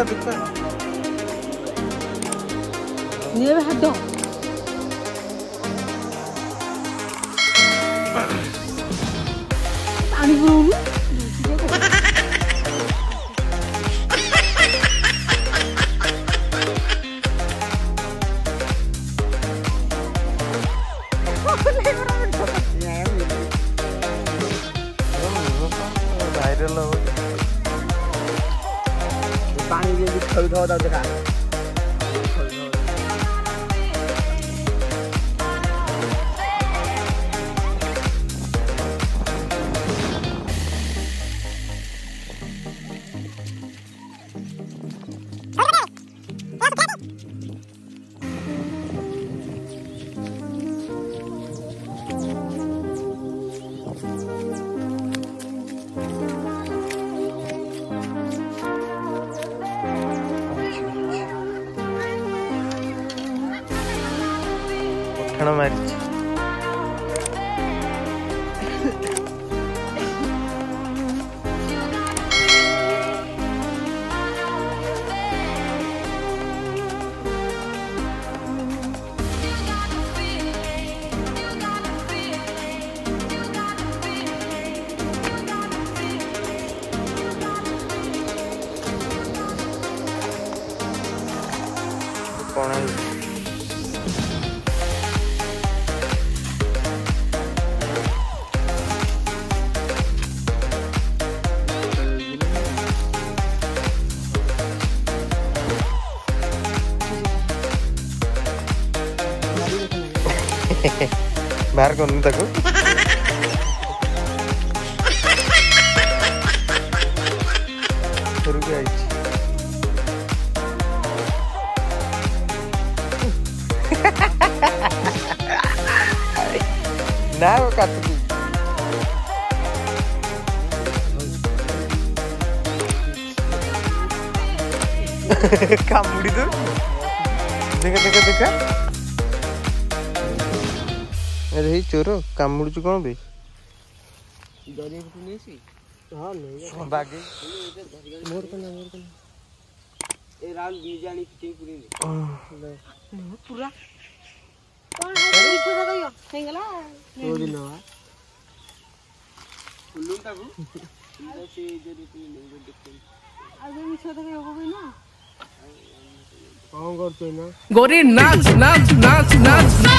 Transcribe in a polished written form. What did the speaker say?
दिखा ये हाथ दो पानी बुलाऊं वायरल हो पानी जे खेल था देखा ठण मारी कौन है बाहर करनी ताको रुक आई ना वो काट दी कामुड़ी तो देखा अरे ही चोर कामुड़ू कौन बे हां नहीं बागे मोर कना ए राम बीजानी किचे पूरी पूरा कौन है छोटा गयो हेंगला ओदी ना फुल्लू ताकू से जे रीति ले देखते आगे मी छोटा गयो होबे ना कौन करते ना गोरी नाच नाच नाच नाच